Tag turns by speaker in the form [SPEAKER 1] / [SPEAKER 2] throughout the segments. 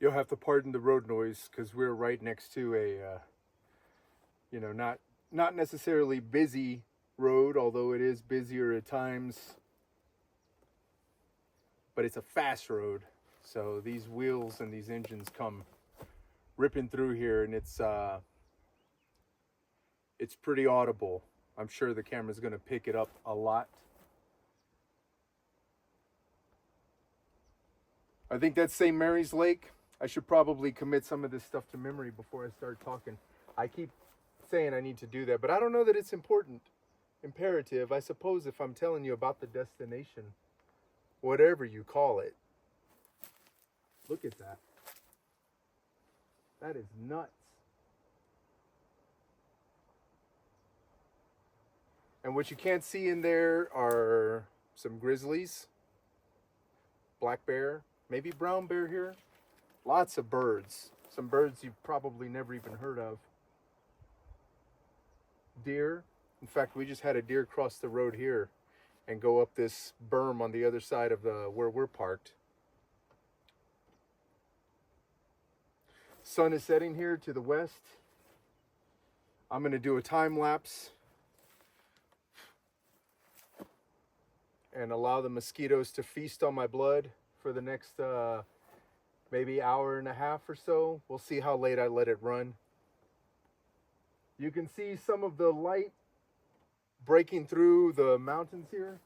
[SPEAKER 1] You'll have to pardon the road noise because we're right next to a, not necessarily busy road, although it is busier at times. But it's a fast road, so these wheels and these engines come ripping through here, and it's pretty audible. I'm sure the camera's going to pick it up a lot. I think that's St. Mary's Lake. I should probably commit some of this stuff to memory before I start talking. I keep saying I need to do that, but I don't know that it's imperative. I suppose if I'm telling you about the destination, whatever you call it. Look at that. That is nuts. And what you can't see in there are some grizzlies, black bear, maybe brown bear here. Lots of birds. Some birds you've probably never even heard of. Deer. In fact, we just had a deer cross the road here and go up this berm on the other side of where we're parked. Sun is setting here to the west. I'm going to do a time lapse and allow the mosquitoes to feast on my blood for the next maybe hour and a half or so. We'll see how late I let it run. You can see some of the light breaking through the mountains here.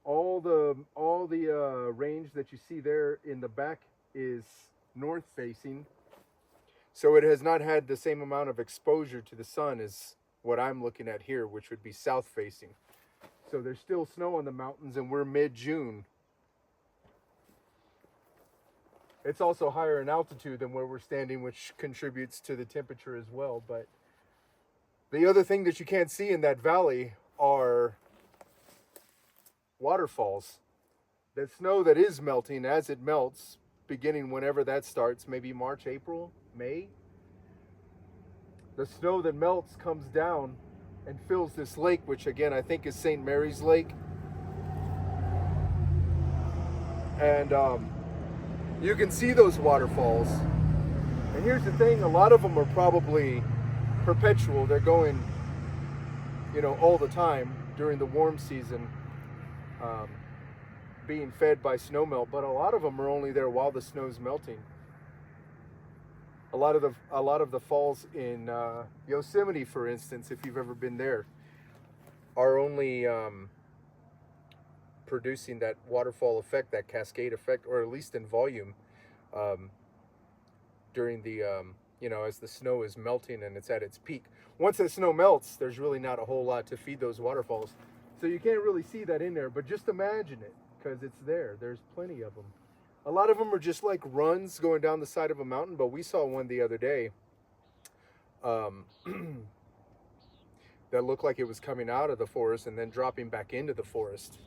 [SPEAKER 1] All the range that you see there in the back is north facing, so it has not had the same amount of exposure to the sun as what I'm looking at here, which would be south facing. So there's still snow on the mountains, and we're mid-June. It's also higher in altitude than where we're standing, which contributes to the temperature as well. But the other thing that you can't see in that valley are waterfalls. The snow that is melting, as it melts, beginning whenever that starts, maybe March, April, May. The snow that melts comes down and fills this lake, which again I think is St. Mary's Lake. And you can see those waterfalls. And here's the thing, a lot of them are probably perpetual. They're going, all the time during the warm season, being fed by snowmelt, but a lot of them are only there while the snow's melting. A lot of the falls in Yosemite, for instance, if you've ever been there, are only producing that waterfall effect, that cascade effect, or at least in volume, during the as the snow is melting and it's at its peak. Once the snow melts, there's really not a whole lot to feed those waterfalls, so you can't really see that in there. But just imagine it, because it's there. There's plenty of them. A lot of them are just like runs going down the side of a mountain, but we saw one the other day that looked like it was coming out of the forest and then dropping back into the forest.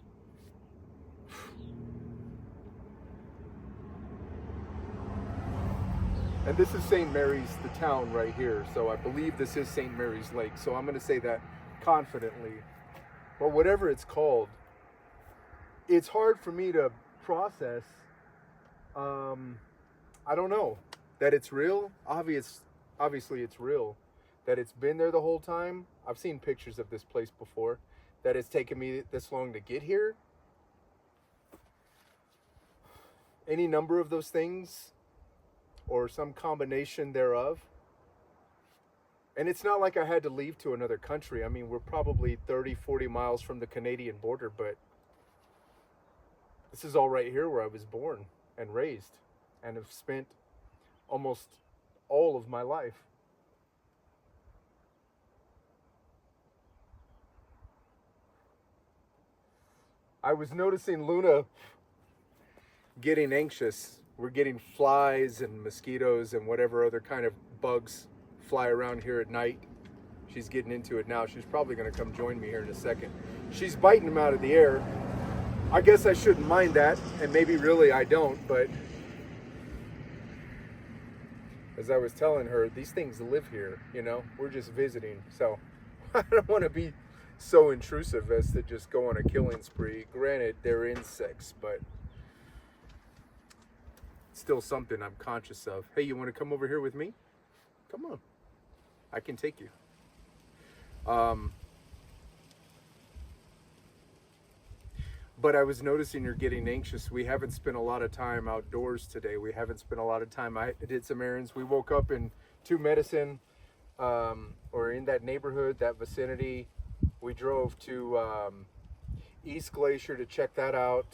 [SPEAKER 1] And this is St. Mary's, the town right here. So I believe this is St. Mary's Lake. So I'm going to say that confidently. But whatever it's called, it's hard for me to process. I don't know that it's real. Obviously it's real. That it's been there the whole time. I've seen pictures of this place before. That it's taken me this long to get here. Any number of those things, or some combination thereof. And it's not like I had to leave to another country. I mean, we're probably 30, 40 miles from the Canadian border, but this is all right here where I was born and raised and have spent almost all of my life. I was noticing Luna getting anxious. We're getting flies and mosquitoes and whatever other kind of bugs fly around here at night. She's getting into it now. She's probably going to come join me here in a second. She's biting them out of the air. I guess I shouldn't mind that, and maybe really I don't, but as I was telling her, these things live here, we're just visiting, so I don't want to be so intrusive as to just go on a killing spree. Granted, they're insects, but still something I'm conscious of. Hey, you want to come over here with me? Come on. I can take you. But I was noticing you're getting anxious. We haven't spent a lot of time outdoors today. We haven't spent a lot of time. I did some errands. We woke up in Medicine, or in that neighborhood, that vicinity. We drove to East Glacier to check that out.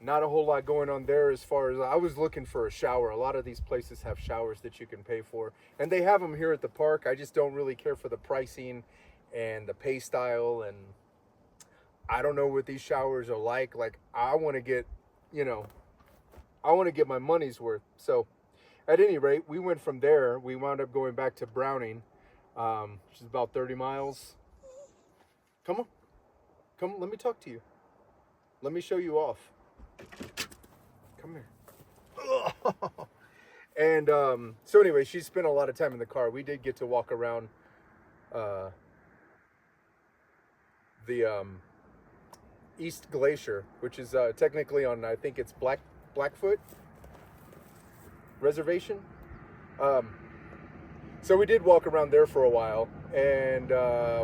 [SPEAKER 1] Not a whole lot going on there as far as I was looking for a shower. A lot of these places have showers that you can pay for, and they have them here at the park. I just don't really care for the pricing and the pay style, and I don't know what these showers are like. Like, I want to get, I want to get my money's worth. So at any rate, we went from there. We wound up going back to Browning, which is about 30 miles. Come on, let me talk to you. Let me show you off. Come here. And so anyway, she spent a lot of time in the car. We did get to walk around the East Glacier, which is technically on, I think it's Blackfoot Reservation. So we did walk around there for a while, and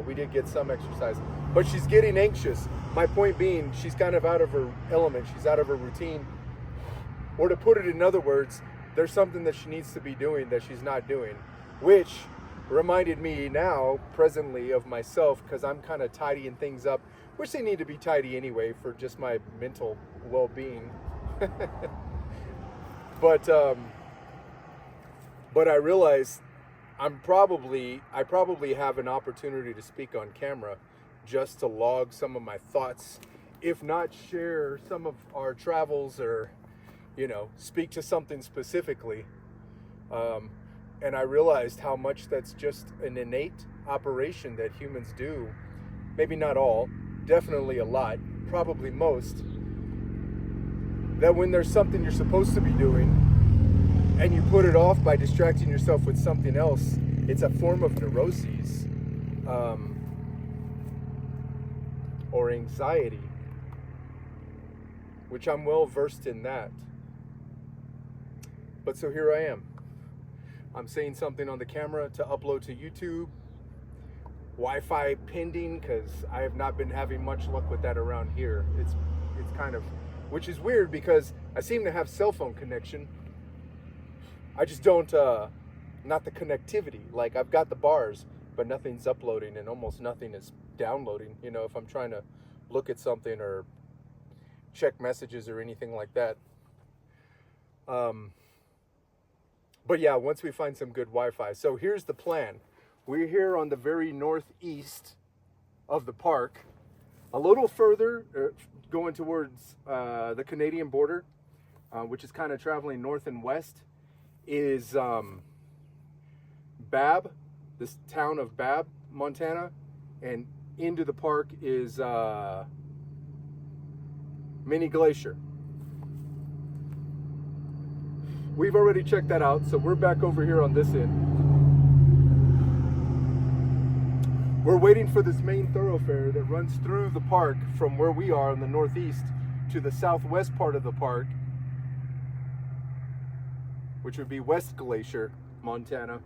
[SPEAKER 1] we did get some exercise. But she's getting anxious. My point being, she's kind of out of her element. She's out of her routine. Or to put it in other words, there's something that she needs to be doing that she's not doing, which reminded me now, presently, of myself, because I'm kind of tidying things up, which they need to be tidy anyway for just my mental well-being. But I realized I probably have an opportunity to speak on camera, just to log some of my thoughts, if not share some of our travels, or speak to something specifically. And I realized how much that's just an innate operation that humans do. Maybe not all, definitely a lot, probably most. That when there's something you're supposed to be doing and you put it off by distracting yourself with something else, it's a form of neuroses, or anxiety, which I'm well versed in that. But so here I am. I'm saying something on the camera to upload to YouTube. Wi-Fi pending, because I have not been having much luck with that around here. It's kind of, which is weird because I seem to have cell phone connection. I just don't, not the connectivity. Like, I've got the bars, but nothing's uploading and almost nothing is downloading. If I'm trying to look at something or check messages or anything like that. But yeah, once we find some good Wi-Fi. So here's the plan. We're here on the very northeast of the park. A little further, going towards the Canadian border, which is kind of traveling north and west, is Babb, this town of Babb, Montana. And into the park is Mini Glacier. We've already checked that out, so we're back over here on this end. We're waiting for this main thoroughfare that runs through the park from where we are in the northeast to the southwest part of the park, which would be West Glacier, Montana.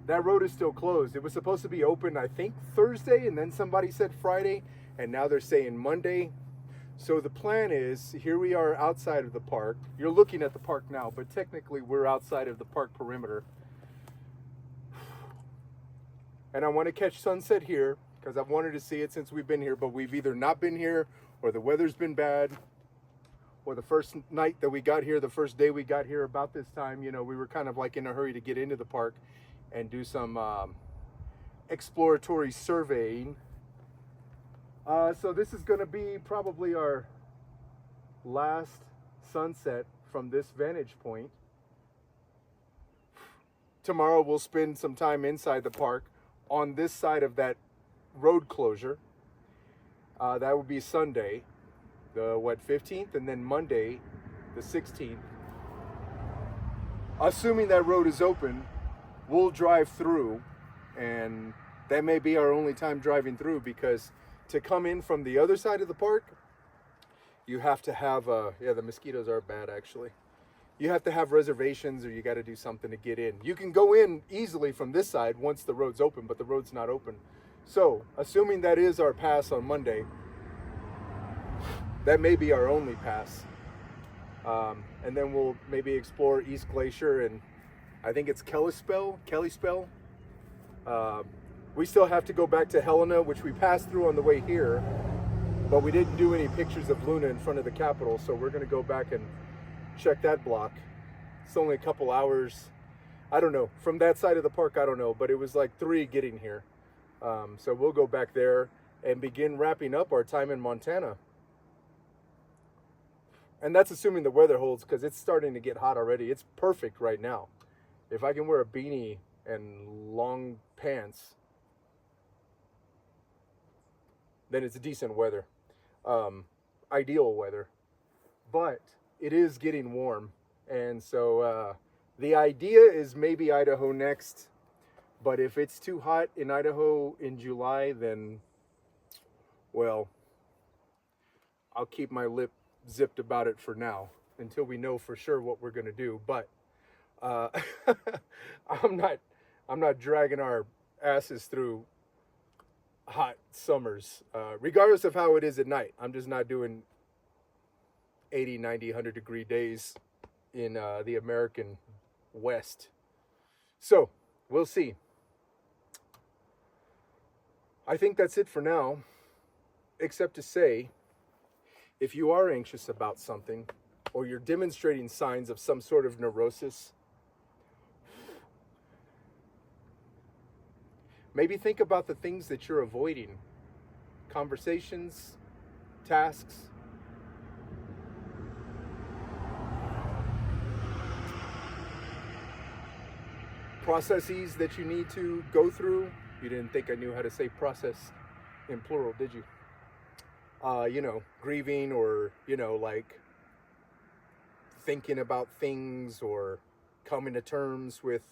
[SPEAKER 1] That road is still closed. It was supposed to be open, I think, Thursday, and then somebody said Friday, and now they're saying Monday. So the plan is, here we are outside of the park. You're looking at the park now, but technically we're outside of the park perimeter. And I want to catch sunset here, because I've wanted to see it since we've been here, but we've either not been here, or the weather's been bad, or the first night that we got here, the first day we got here about this time, we were kind of like in a hurry to get into the park and do some exploratory surveying. So this is going to be probably our last sunset from this vantage point. Tomorrow we'll spend some time inside the park on this side of that road closure. That would be Sunday, the 15th, and then Monday, the 16th. Assuming that road is open, we'll drive through, and that may be our only time driving through, because to come in from the other side of the park, you have to have, yeah, the mosquitoes are bad actually. you have to have reservations or you got to do something to get in. You can go in easily from this side once the road's open, but the road's not open. So, assuming that is our pass on Monday, that may be our only pass. And then we'll maybe explore East Glacier and I think it's Kellyspell. We still have to go back to Helena, which we passed through on the way here, but we didn't do any pictures of Luna in front of the Capitol, so we're going to go back and check that block. It's only a couple hours. I don't know. From that side of the park, I don't know, but it was like 3 getting here. So we'll go back there and begin wrapping up our time in Montana. And that's assuming the weather holds, because it's starting to get hot already. It's perfect right now. If I can wear a beanie and long pants, then it's decent weather. Ideal weather. But it is getting warm. And so the idea is maybe Idaho next. But if it's too hot in Idaho in July, then, well, I'll keep my lip zipped about it for now until we know for sure what we're going to do. But I'm not dragging our asses through hot summers, regardless of how it is at night. I'm just not doing 80, 90, 100 degree days in the American West. So we'll see. I think that's it for now, except to say, if you are anxious about something or you're demonstrating signs of some sort of neurosis, maybe think about the things that you're avoiding. Conversations, tasks, processes that you need to go through. You didn't think I knew how to say process in plural, did you? Grieving, or, like thinking about things or coming to terms with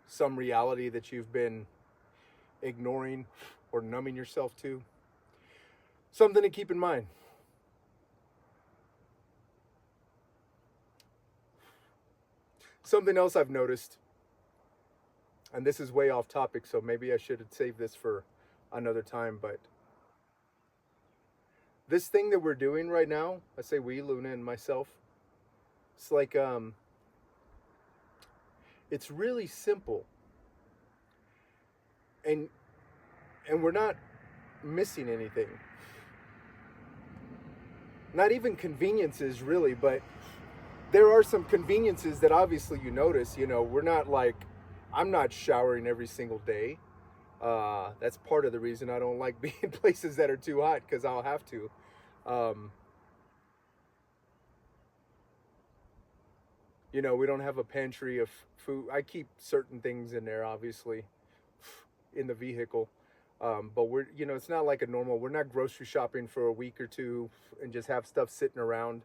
[SPEAKER 1] some reality that you've been ignoring or numbing yourself to. Something to keep in mind. Something else I've noticed, and this is way off topic, so maybe I should have saved this for another time, but this thing that we're doing right now, I say we, Luna and myself, it's like, it's really simple. And we're not missing anything. Not even conveniences, really, but there are some conveniences that obviously you notice. We're not like, I'm not showering every single day. That's part of the reason I don't like being in places that are too hot, because I'll have to. We don't have a pantry of food. I keep certain things in there, obviously, in the vehicle. But we're, it's not like we're not grocery shopping for a week or two and just have stuff sitting around.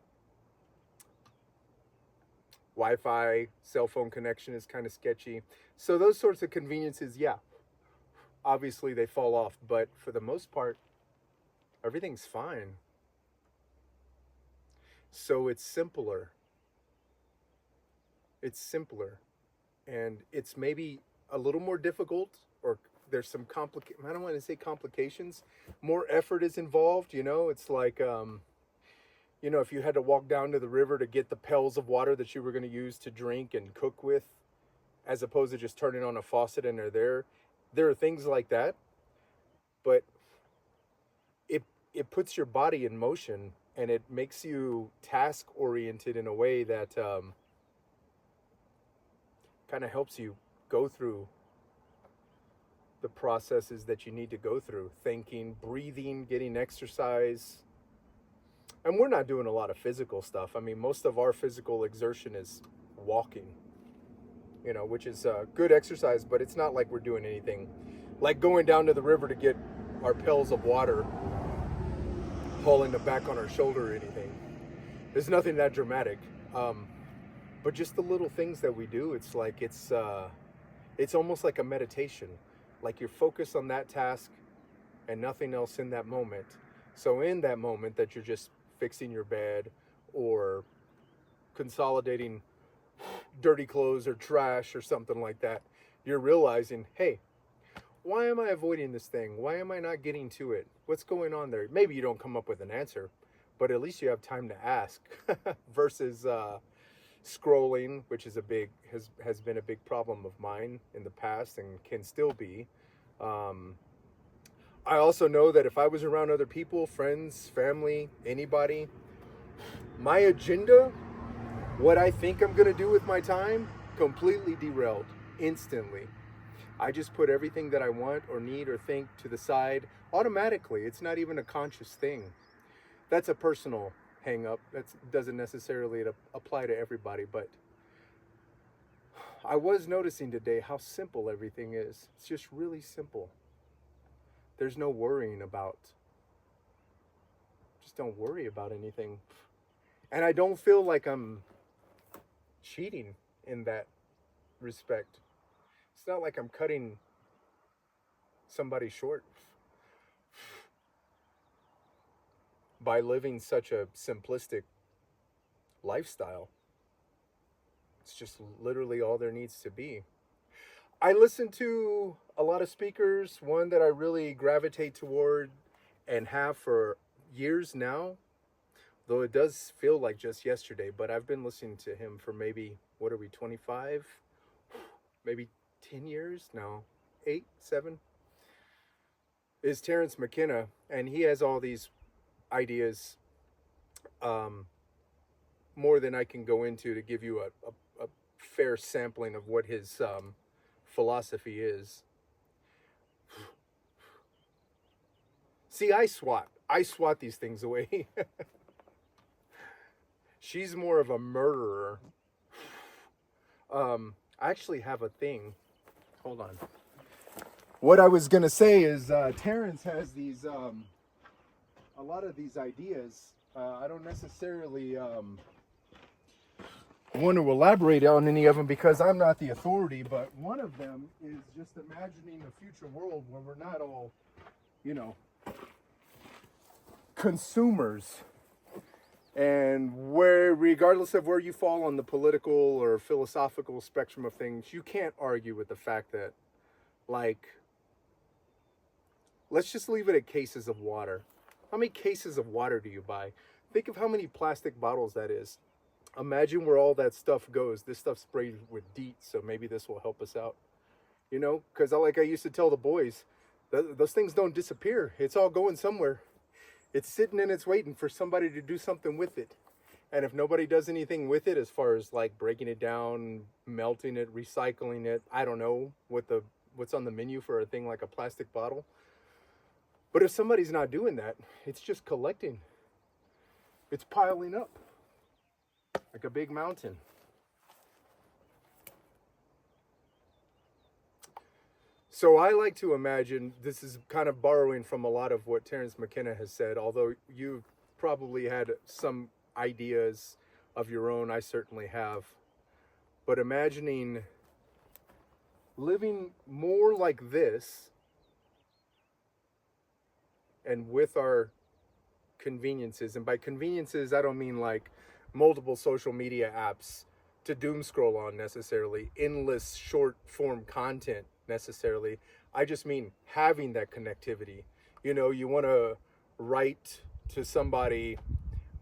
[SPEAKER 1] Wi-Fi, cell phone connection is kind of sketchy. So those sorts of conveniences, yeah, obviously they fall off. But for the most part, everything's fine. So it's simpler. It's simpler. And it's maybe a little more difficult, or there's some I don't want to say complications. More effort is involved, It's like, if you had to walk down to the river to get the pails of water that you were going to use to drink and cook with, as opposed to just turning on a faucet and they're there. There are things like that, but it puts your body in motion, and it makes you task oriented in a way that kind of helps you go through the processes that you need to go through: thinking, breathing, getting exercise. And we're not doing a lot of physical stuff. I mean, most of our physical exertion is walking, which is good exercise, but it's not like we're doing anything like going down to the river to get our pails of water, hauling it back on our shoulder or anything. There's nothing that dramatic. But just the little things that we do, it's like, it's almost like a meditation. Like you're focused on that task and nothing else in that moment. So in that moment that you're just fixing your bed or consolidating dirty clothes or trash or something like that, you're realizing, hey, why am I avoiding this thing? Why am I not getting to it? What's going on there? Maybe you don't come up with an answer, but at least you have time to ask versus scrolling, which is has been a big problem of mine in the past and can still be. Um, I also know that if I was around other people, friends, family, anybody, my agenda, what I think I'm going to do with my time, completely derailed instantly. I just put everything that I want or need or think to the side automatically. It's not even a conscious thing. That's a personal hang up. That doesn't necessarily apply to everybody, but I was noticing today how simple everything is. It's just really simple. There's no worrying about. Just don't worry about anything. And I don't feel like I'm cheating in that respect. It's not like I'm cutting somebody short by living such a simplistic lifestyle. It's just literally all there needs to be. I listen to a lot of speakers. One that I really gravitate toward and have for years now, though it does feel like just yesterday, but I've been listening to him for maybe, what are we, 25? Maybe 10 years? No, 8, 7? Is Terrence McKenna, and he has all these ideas, more than I can go into to give you a fair sampling of what his philosophy is. See, I swat these things away. She's more of a murderer. I actually have a thing. Hold on. What I was gonna say is Terrence has these a lot of these ideas. I don't necessarily want to elaborate on any of them because I'm not the authority, but one of them is just imagining a future world where we're not all, consumers, and where, regardless of where you fall on the political or philosophical spectrum of things, you can't argue with the fact that, like, let's just leave it at cases of water. How many cases of water do you buy? Think of how many plastic bottles that is. Imagine where all that stuff goes. This stuff's sprayed with DEET, so maybe this will help us out. Because like I used to tell the boys, those things don't disappear. It's all going somewhere. It's sitting and it's waiting for somebody to do something with it. And if nobody does anything with it, as far as like breaking it down, melting it, recycling it, I don't know what's on the menu for a thing like a plastic bottle. But if somebody's not doing that, it's just collecting. It's piling up like a big mountain. So I like to imagine, this is kind of borrowing from a lot of what Terrence McKenna has said, although you've probably had some ideas of your own. I certainly have. But imagining living more like this, and with our conveniences, and by conveniences I don't mean like multiple social media apps to doom scroll on necessarily, endless short form content necessarily. I just mean having that connectivity. You want to write to somebody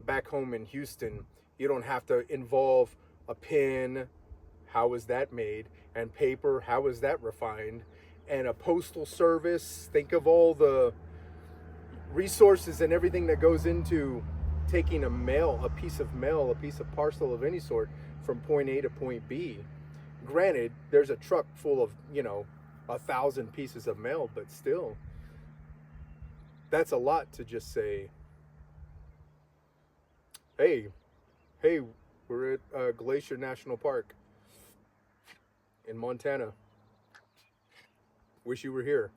[SPEAKER 1] back home in Houston, you don't have to involve a pen, how is that made, and paper, how is that refined, and a postal service. Think of all the resources and everything that goes into taking a piece of parcel of any sort from point A to point B. Granted, there's a truck full of 1,000 pieces of mail, but still, that's a lot to just say, hey, we're at Glacier National Park in Montana. Wish you were here.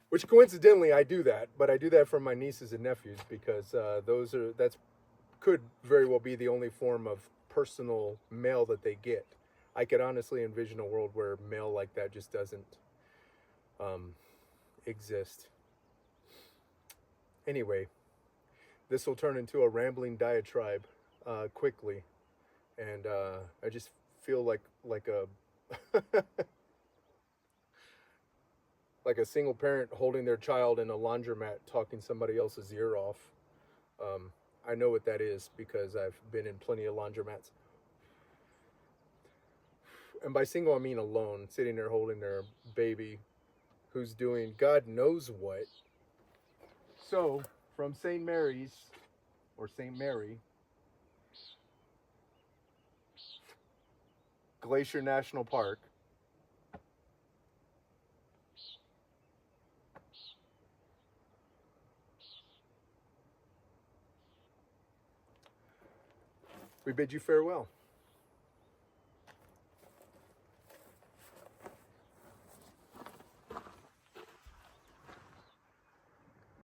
[SPEAKER 1] Which coincidentally I do that, but I do that for my nieces and nephews because that's could very well be the only form of personal mail that they get. I could honestly envision a world where mail like that just doesn't exist. Anyway, this will turn into a rambling diatribe quickly. And I just feel like a like a single parent holding their child in a laundromat talking somebody else's ear off. I know what that is because I've been in plenty of laundromats. And by single, I mean alone, sitting there holding their baby who's doing God knows what. So, from St. Mary's, or St. Mary, Glacier National Park, we bid you farewell.